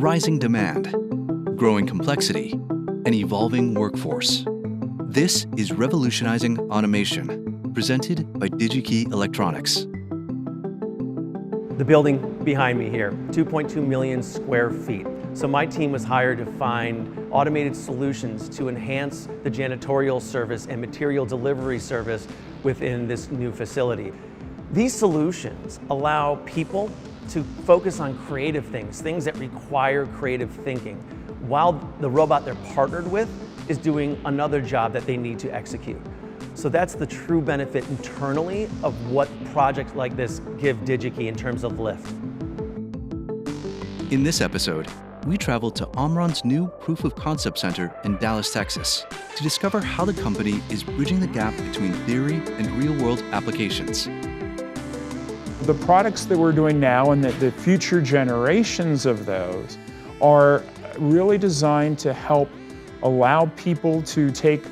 rising demand, growing complexity, and evolving workforce. This is Revolutionizing Automation, presented by Digi Electronics. The building behind me here, 2.2 million square feet. So my team was hired to find automated solutions to enhance the janitorial service and material delivery service within this new facility. These solutions allow people to focus on creative things that require creative thinking, while the robot they're partnered with is doing another job that they need to execute. So that's the true benefit internally of what projects like this give Digi in terms of lift. In this episode, we travel to Omron's new Proof of Concept Center in Dallas, Texas, to discover how the company is bridging the gap between theory and real-world applications. The products that we're doing now and the future generations of those are really designed to help allow people to take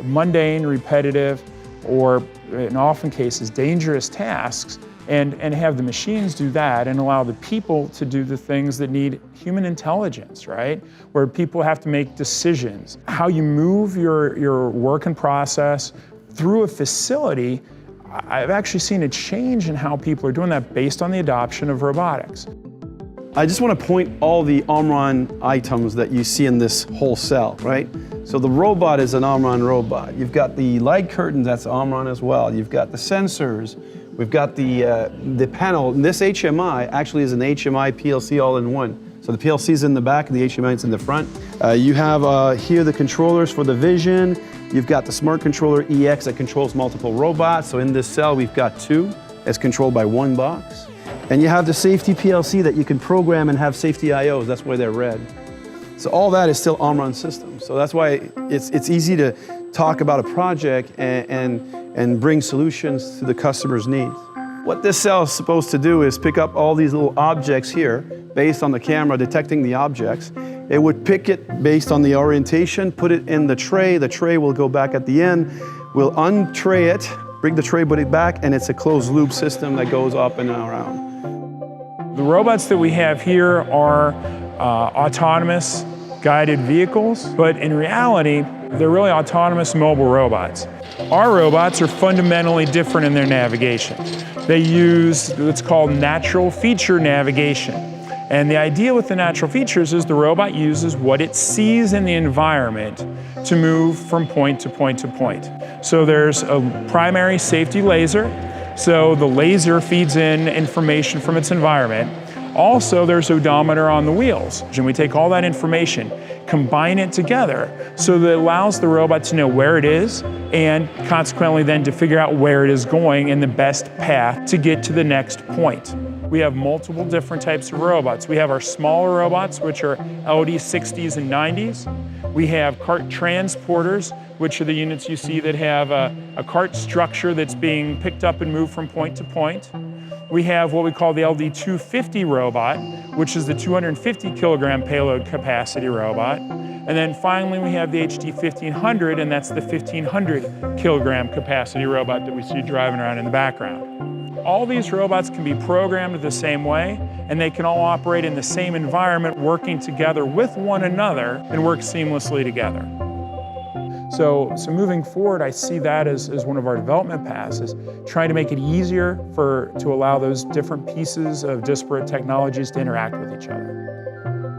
mundane, repetitive, or in often cases dangerous tasks and have the machines do that and allow the people to do the things that need human intelligence, right? Where people have to make decisions. How you move your work and process through a facility, I've actually seen a change in how people are doing that based on the adoption of robotics. I just want to point all the Omron items that you see in this whole cell, right? So the robot is an Omron robot. You've got the light curtains, that's Omron as well. You've got the sensors. We've got the panel. And this HMI actually is an HMI PLC all-in-one. So the PLC is in the back and the HMI is in the front. You have here the controllers for the vision. You've got the smart controller EX that controls multiple robots. So in this cell, we've got two. It's controlled by one box. And you have the safety PLC that you can program and have safety IOs. That's why they're red. So all that is still Omron systems. So that's why it's easy to talk about a project and bring solutions to the customer's needs. What this cell is supposed to do is pick up all these little objects here based on the camera detecting the objects. It would pick it based on the orientation, put it in the tray. The tray will go back at the end. We'll untray it, bring the tray back, and it's a closed loop system that goes up and around. The robots that we have here are autonomous guided vehicles, but in reality, they're really autonomous mobile robots. Our robots are fundamentally different in their navigation. They use what's called natural feature navigation. And the idea with the natural features is the robot uses what it sees in the environment to move from point to point to point. So there's a primary safety laser. So the laser feeds in information from its environment. Also, there's odometer on the wheels. And we take all that information, combine it together so that it allows the robot to know where it is and consequently then to figure out where it is going and the best path to get to the next point. We have multiple different types of robots. We have our smaller robots, which are LD60s and 90s. We have cart transporters, which are the units you see that have a cart structure that's being picked up and moved from point to point. We have what we call the LD250 robot, which is the 250 kilogram payload capacity robot. And then finally we have the HD1500, and that's the 1500 kilogram capacity robot that we see driving around in the background. All these robots can be programmed the same way, and they can all operate in the same environment, working together with one another and work seamlessly together. So moving forward, I see that as one of our development paths, is trying to make it easier to allow those different pieces of disparate technologies to interact with each other.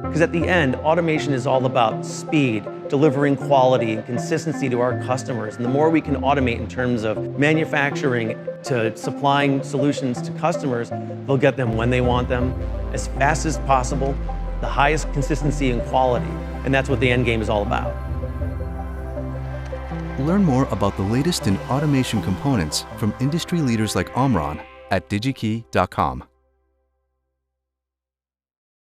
Because at the end, automation is all about speed, delivering quality and consistency to our customers. And the more we can automate in terms of manufacturing to supplying solutions to customers, they'll get them when they want them, as fast as possible, the highest consistency and quality. And that's what the end game is all about. Learn more about the latest in automation components from industry leaders like Omron at digikey.com.